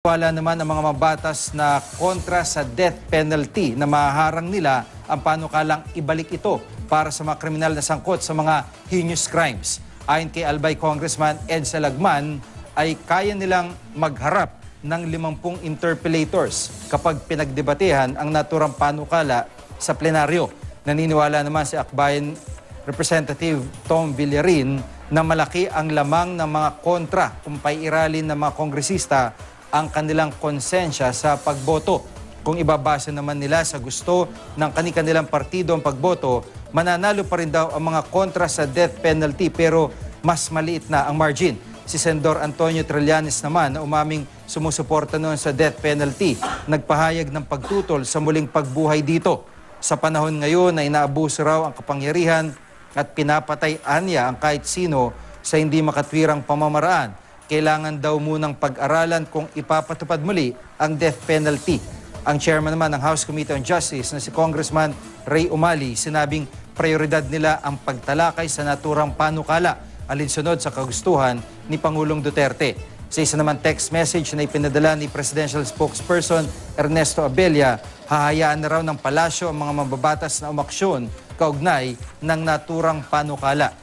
Wala naman ang mga mabatas na kontra sa death penalty na maharang nila ang panukalang ibalik ito para sa mga kriminal na sangkot sa mga heinous crimes. Ayon kay Albay Congressman Ed Salagman, ay kaya nilang magharap ng 50 interpellators kapag pinagdebatehan ang naturang panukala sa plenaryo. Naniniwala naman si Akbayan Representative Tom Villarin na malaki ang lamang ng mga kontra kung paiiralin ng mga kongresista ang kanilang konsensya sa pagboto. Kung ibabasa naman nila sa gusto ng kanilang partido ang pagboto, mananalo pa rin daw ang mga kontra sa death penalty pero mas maliit na ang margin. Si Senador Antonio Trillanes naman na umaming sumusuporta noon sa death penalty, nagpahayag ng pagtutol sa muling pagbuhay dito. Sa panahon ngayon na inaabuso raw ang kapangyarihan at pinapatay anya ang kahit sino sa hindi makatwirang pamamaraan, kailangan daw munang pag-aralan kung ipapatupad muli ang death penalty. Ang chairman naman ng House Committee on Justice na si Congressman Ray Umali, sinabing prioridad nila ang pagtalakay sa naturang panukala alinsunod sa kagustuhan ni Pangulong Duterte. Sa isa naman text message na ipinadala ni Presidential Spokesperson Ernesto Abella, hahayaan na raw ng palasyo ang mga mababatas na umaksyon kaugnay ng naturang panukala.